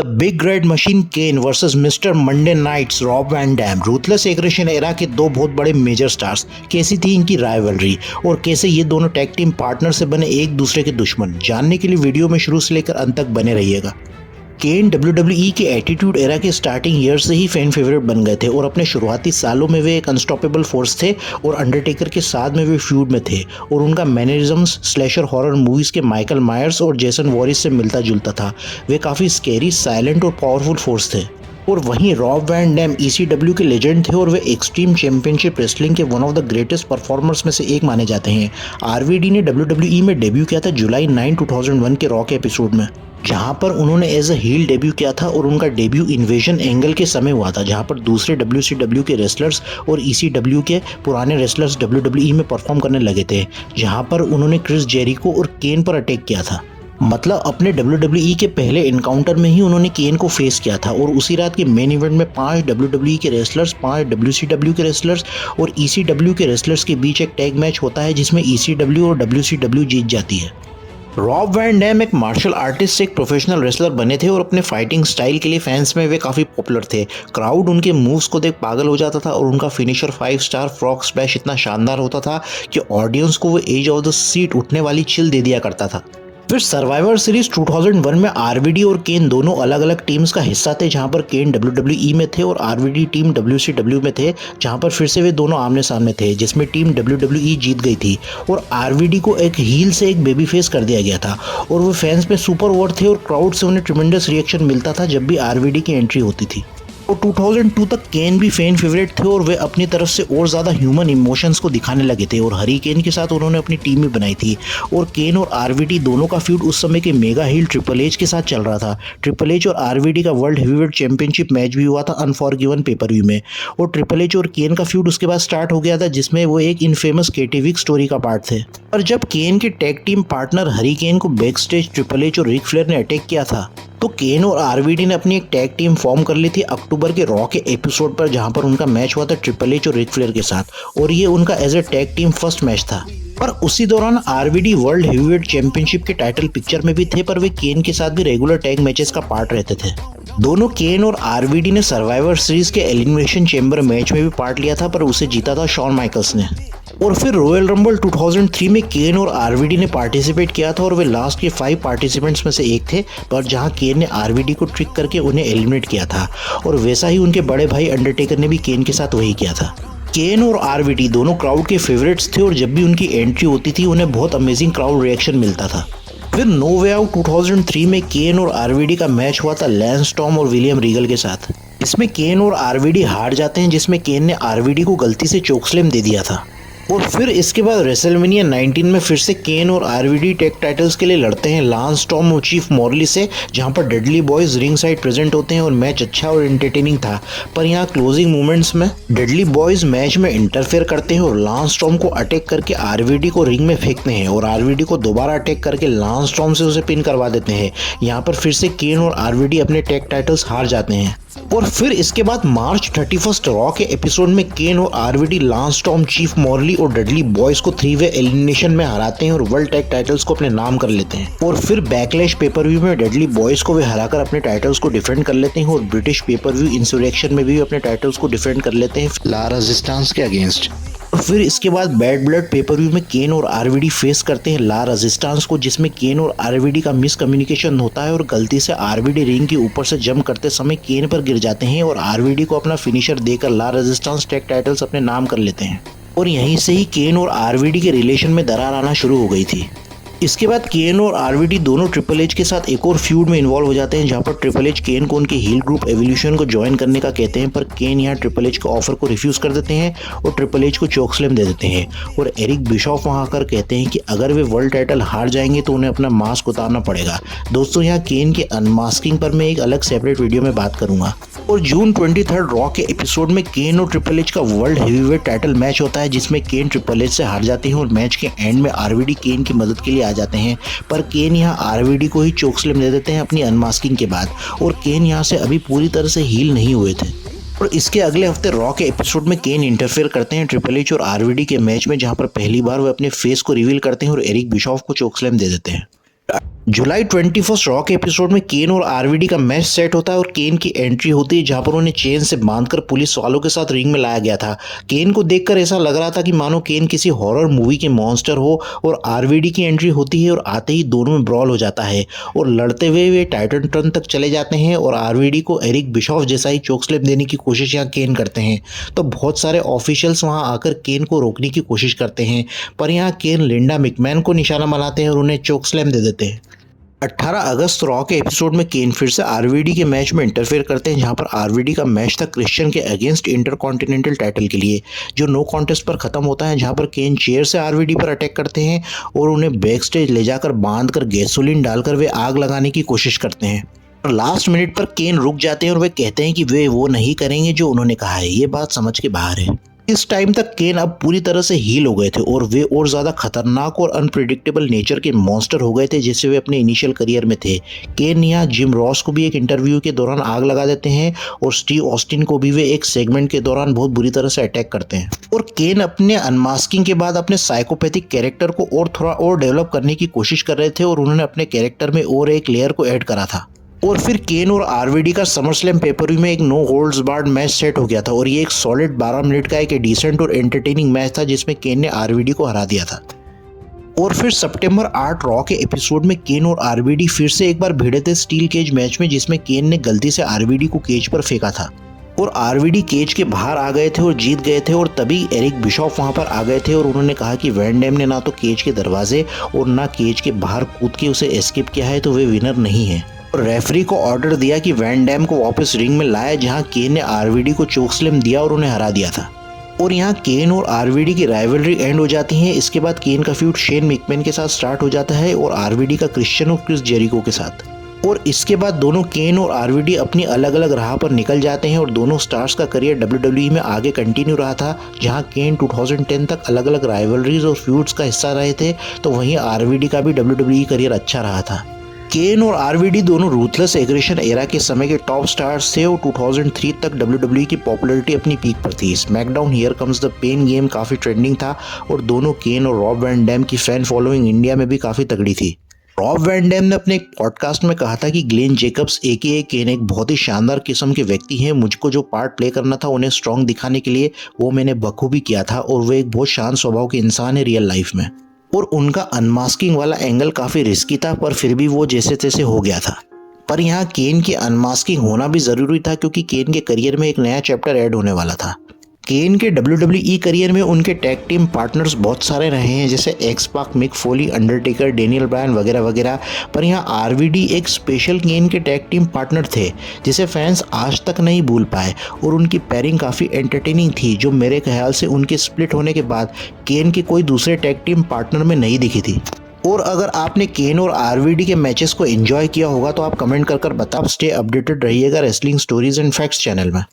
Big red machine Kane versus mister Monday nights Rob Van Dam. Ruthless aggression era के दो बहुत बड़े major stars. कैसी थी इनकी राइवलरी और कैसे ये दोनों टैग टीम पार्टनर से बने एक दूसरे के दुश्मन, जानने के लिए वीडियो में शुरू से लेकर अंत तक बने रहिएगा। केन WWE के एटीट्यूड एरा के स्टार्टिंग ईयर से ही फैन फेवरेट बन गए थे और अपने शुरुआती सालों में वे एक अनस्टॉपेबल फोर्स थे और अंडरटेकर के साथ में वे फ्यूड में थे और उनका मैनरिज्म्स स्लैशर हॉरर मूवीज के माइकल मायर्स और जेसन वॉरिस से मिलता जुलता था। वे काफ़ी स्केरी, साइलेंट और पावरफुल फोर्स थे। और वहीं रॉब वैन डैम ECW के लेजेंड थे और वे एक्सट्रीम चैंपियनशिप रेसलिंग के one of the greatest performers में से एक माने जाते हैं। RVD ने WWE में डेब्यू किया था जुलाई 9, 2001 के रॉ के एपिसोड में, जहां पर उन्होंने एज अ हील डेब्यू किया था और उनका डेब्यू इन्वेजन एंगल के समय हुआ था, जहां पर दूसरे WCW के रेसलर्स और ECW के पुराने रेसलर्स WWE में परफॉर्म करने लगे थे, जहां पर उन्होंने क्रिस जेरिको और केन पर अटैक किया था। मतलब अपने WWE के पहले एनकाउंटर में ही उन्होंने केन को फेस किया था और उसी रात के मेन इवेंट में 5 WWE के रेसलर्स, 5 WCW के रेसलर्स और ECW के रेसलर्स के बीच एक टैग मैच होता है जिसमें ECW और WCW जीत जाती है। रॉब वैन डैम एक मार्शल आर्टिस्ट से एक प्रोफेशनल रेसलर बने थे और अपने फाइटिंग स्टाइल के लिए फैंस में वे काफ़ी पॉपुलर थे। क्राउड उनके मूव्स को देख पागल हो जाता था और उनका फिनिशर 5 स्टार फ्रॉग स्प्लैश इतना शानदार होता था कि ऑडियंस को वो एज ऑफ द सीट उठने वाली चिल दे दिया करता था। फिर सर्वाइवर सीरीज 2001 में RVD और केन दोनों अलग अलग टीम्स का हिस्सा थे, जहां पर केन WWE में थे और RVD टीम WCW में थे, जहां पर फिर से वे दोनों आमने सामने थे, जिसमें टीम WWE जीत गई थी और RVD को एक हील से एक बेबी फेस कर दिया गया था और वो फैंस में सुपर ओवर थे और क्राउड से उन्हें ट्रिमेंडस रिएक्शन मिलता था जब भी RVD की एंट्री होती थी। और 2002 तक केन भी फैन फेवरेट थे और वे अपनी तरफ से और ज़्यादा ह्यूमन इमोशंस को दिखाने लगे थे और हरी केन के साथ उन्होंने अपनी टीम भी बनाई थी। और केन और RVD दोनों का फ्यूड उस समय के मेगा हील ट्रिपल एच के साथ चल रहा था। ट्रिपल एच और RVD का वर्ल्ड हेवीवेट चैंपियनशिप मैच भी हुआ था अनफॉरगिवन पेपर व्यू में और ट्रिपल एच और केन का फ्यूड उसके बाद स्टार्ट हो गया था, जिसमें वो एक इनफेमस केटीविक स्टोरी का पार्ट थे। और जब केन के टैग टीम पार्टनर हरी केन को बैक स्टेज ट्रिपल एच और रिक फ्लेयर ने अटैक किया था, तो केन और RVD ने अपनी एक टैग टीम फॉर्म कर ली थी अक्टूबर के रॉ के एपिसोड पर, जहां पर उनका मैच हुआ था ट्रिपल एच और रिक फ्लेयर के साथ और ये उनका as a tag team first match था। पर उसी दौरान RVD वर्ल्ड हेवीवेट चैंपियनशिप के टाइटल पिक्चर में भी थे, पर वे केन के साथ भी रेगुलर टैग मैचेस का पार्ट रहते थे। दोनों केन और RVD ने सर्वाइवर सीरीज के एलिमिनेशन चैम्बर मैच में भी पार्ट लिया था, पर उसे जीता था शॉन माइकल्स ने। और फिर रॉयल रंबल 2003 में केन और RVD ने पार्टिसिपेट किया था और वे लास्ट के 5 पार्टिसिपेंट्स में से एक थे, पर जहां केन ने RVD को ट्रिक करके उन्हें एलिमिनेट किया था और वैसा ही उनके बड़े भाई अंडरटेकर ने भी केन के साथ वही किया था। केन और RVD दोनों क्राउड के फेवरेट्स थे और जब भी उनकी एंट्री होती थी उन्हें बहुत अमेजिंग क्राउड रिएक्शन मिलता था। फिर नो वे आउट 2003 में केन और RVD का मैच हुआ था लैंस स्टॉर्म और विलियम रीगल के साथ। इसमें केन और RVD हार जाते हैं, जिसमें केन ने RVD को गलती से चोकस्लैम दे दिया था। और फिर इसके बाद रेसलमेनिया 19 में फिर से केन और RVD टैग टाइटल्स के लिए लड़ते हैं लांस स्टॉर्म और चीफ मॉर्ली से, जहां पर deadly boys ring side present होते हैं और मैच अच्छा और एंटरटेनिंग था। पर यहाँ क्लोजिंग मोमेंट्स में डेडली बॉयज मैच में इंटरफेयर करते हैं और लांस स्टॉर्म को अटैक करके RVD को रिंग में फेंकते हैं और RVD को दोबारा अटैक करके लांस स्टॉर्म से उसे पिन करवा देते हैं। यहाँ पर फिर से केन और RVD अपने टैग टाइटल्स हार जाते हैं। और फिर इसके बाद मार्च 31 रॉ के एपिसोड में केन और RVD lance storm, chief Morley और डेडली बॉयज को 3 वे एलिमिनेशन में हराते हैं और वर्ल्ड टैग टाइटल्स को अपने नाम कर लेते हैं। और फिर बैकलैश पेपर व्यू में डेडली बॉयज को वे हराकर अपने टाइटल्स को डिफेंड कर लेते हैं और ब्रिटिश पेपर व्यू इंसुरेक्शन में भी अपने टाइटल्स को डिफेंड कर लेते हैं ला रेजिस्टेंस के अगेंस्ट। और फिर इसके बाद बैड ब्लड पेपर व्यू में केन और RVD फेस करते हैं ला रेजिस्टेंस को, जिसमें केन और RVD का मिसकम्युनिकेशन होता है और गलती से RVD रिंग के ऊपर से जंप करते समय केन पर गिर जाते हैं और RVD को अपना फिनिशर देकर ला रेजिस्टेंस टैग टाइटल्स अपने नाम कर लेते हैं। और यहीं से ही केन और RVD के रिलेशन में दरार आना शुरू हो गई थी। इसके बाद केन और RVD दोनों ट्रिपल एच के साथ एक और फ्यूड में इन्वॉल्व हो जाते हैं, जहां पर ट्रिपल एच केन को उनके हील ग्रुप एवोल्यूशन को ज्वाइन करने का कहते हैं, पर केन यहाँ ट्रिपल एच के ऑफर को रिफ्यूज कर देते हैं और ट्रिपल एच को चोकस्लैम दे देते हैं। और एरिक बिशॉफ वहां आकर कहते हैं कि अगर वे वर्ल्ड टाइटल हार जाएंगे तो उन्हें अपना मास्क उतारना पड़ेगा। दोस्तों, यहाँ केन के अनमास्किंग पर मैं एक अलग सेपरेट वीडियो में बात करूंगा। और जून 23 रॉ के एपिसोड में केन और ट्रिपल एच का वर्ल्ड हेवीवेट टाइटल मैच होता है, जिसमें केन ट्रिपल एच से हार जाते हैं और मैच के एंड में RVD केन की मदद के लिए आ जाते हैं, पर केन यहाँ RVD को ही चोकस्लैम दे देते हैं अपनी अनमास्किंग के बाद। और केन यहाँ से अभी पूरी तरह से हील नहीं हुए थे। और इसके अगले हफ्ते रॉ के एपिसोड में केन इंटरफेयर करते हैं ट्रिपल एच और RVD के मैच में, जहां पर पहली बार वे अपने फेस को रिवील करते हैं और एरिक बिशॉफ को चोकस्लैम दे देते हैं। जुलाई 21 रॉ के एपिसोड में केन और आरवीडी का मैच सेट होता है और केन की एंट्री होती है जहां पर उन्हें चेन से बांधकर पुलिस वालों के साथ रिंग में लाया गया था। केन को देखकर ऐसा लग रहा था कि मानो केन किसी हॉरर मूवी के मॉन्स्टर हो और आरवीडी की एंट्री होती है और आते ही दोनों में ब्रॉल हो जाता है और लड़ते हुए वे टाइटन टर्न तक चले जाते हैं और आरवीडी को एरिक बिशॉफ जैसा ही चोक स्लैप देने की कोशिश यहाँ केन करते हैं। तो बहुत सारे ऑफिशियल्स वहां आकर केन को रोकने की कोशिश करते हैं पर यहाँ केन लिंडा मैकमैन को निशाना बनाते हैं और उन्हें चोक स्लैम दे देते हैं। 18 अगस्त रॉ के एपिसोड में केन फिर से आरवीडी के मैच में इंटरफेयर करते हैं जहां पर आरवीडी का मैच था क्रिश्चियन के अगेंस्ट इंटरकॉन्टिनेंटल टाइटल के लिए जो नो कॉन्टेस्ट पर खत्म होता है जहां पर केन चेयर से आरवीडी पर अटैक करते हैं और उन्हें बैक स्टेज ले जाकर बांधकर गैसोलीन डालकर वे आग लगाने की कोशिश करते हैं। और लास्ट मिनट पर केन रुक जाते हैं और वे कहते हैं कि वे वो नहीं करेंगे जो उन्होंने कहा है। ये बात समझ के बाहर है। इस टाइम तक केन अब पूरी तरह से हील हो गए थे और वे और ज़्यादा खतरनाक और अनप्रिडिक्टेबल नेचर के मॉन्स्टर हो गए थे जैसे वे अपने इनिशियल करियर में थे। केन यहाँ जिम रॉस को भी एक इंटरव्यू के दौरान आग लगा देते हैं और स्टीव ऑस्टिन को भी वे एक सेगमेंट के दौरान बहुत बुरी तरह से अटैक करते हैं। और केन अपने अनमास्किंग के बाद अपने साइकोपैथिक कैरेक्टर को और थोड़ा और डेवलप करने की कोशिश कर रहे थे और उन्होंने अपने कैरेक्टर में और एक लेयर को ऐड करा था। और फिर केन और आरवीडी का समर स्लैम पेपर में एक no holds barred match set हो गया था और ये एक सॉलिड 12 मिनट का एक डिसेंट और एंटरटेनिंग मैच था जिसमें केन ने आरवीडी को हरा दिया था। और फिर सितंबर 8 रॉ के एपिसोड में केन और आरवीडी फिर से एक बार भिड़े थे स्टील केज मैच में जिसमें केन ने गलती से आरवीडी को केज पर फेंका था और आरवीडी केज के बाहर आ गए थे और जीत गए थे और तभी एरिक बिशॉफ वहां पर आ गए थे और उन्होंने कहा कि वैन डैम ने ना तो केज के दरवाजे और ना केज के बाहर कूद के उसे एस्केप किया है तो वे विनर नहीं है। और रेफरी को ऑर्डर दिया कि वैन डैम को वापस रिंग में लाए जहां केन ने आरवीडी को चोक स्लैम दिया और उन्हें हरा दिया था। और यहाँ केन और आरवीडी की राइवलरी एंड हो जाती है। इसके बाद केन का फ्यूड शेन मैकमैन के साथ स्टार्ट हो जाता है और आरवीडी का क्रिश्चियन और क्रिस जेरिको के साथ। और इसके बाद दोनों केन और आरवीडी अपनी अलग अलग राह पर निकल जाते हैं और दोनों स्टार्स का करियर WWE में आगे कंटिन्यू रहा था जहां केन 2010 तक अलग अलग राइवलरीज और फ्यूड्स का हिस्सा रहे थे तो वहीं आरवीडी का भी WWE करियर अच्छा रहा था। केन और आरवीडी दोनों रूथलेस एग्रेशन एरा के समय के टॉप स्टार्स थे और 2003 तक WWE की पॉपुलैरिटी अपनी पीक पर थी। SmackDown here comes the pain game काफ़ी ट्रेंडिंग था और दोनों केन और रॉब वैन डैम की फैन फॉलोइंग इंडिया में भी काफ़ी तगड़ी थी। रॉब वैन डैम ने अपने एक पॉडकास्ट में कहा था कि ग्लेन जेकब्स AKA केन एक बहुत ही शानदार किस्म के व्यक्ति हैं। मुझको जो पार्ट प्ले करना था उन्हें स्ट्रॉन्ग दिखाने के लिए वो मैंने बखूबी किया था और वो एक बहुत शांत स्वभाव के इंसान है रियल लाइफ में। और उनका अनमास्किंग वाला एंगल काफ़ी रिस्की था पर फिर भी वो जैसे तैसे हो गया था। पर यहाँ केन की अनमास्किंग होना भी ज़रूरी था क्योंकि केन के करियर में एक नया चैप्टर ऐड होने वाला था। केन के WWE करियर में उनके टैग टीम पार्टनर्स बहुत सारे रहे हैं जैसे एक्स-पाक, मिक फोली, अंडरटेकर, डेनियल ब्रायन वगैरह वगैरह। पर यहाँ आरवीडी एक स्पेशल केन के टैग टीम पार्टनर थे जिसे फैंस आज तक नहीं भूल पाए और उनकी पेयरिंग काफ़ी एंटरटेनिंग थी जो मेरे ख्याल से उनके स्प्लिट होने के बाद केन के कोई दूसरे टैग टीम पार्टनर में नहीं दिखी थी। और अगर आपने केन और आरवीडी के मैचेस को एंजॉय किया होगा तो आप कमेंट कर बताओ। स्टे अपडेटेड रहिएगा wrestling stories and facts channel में।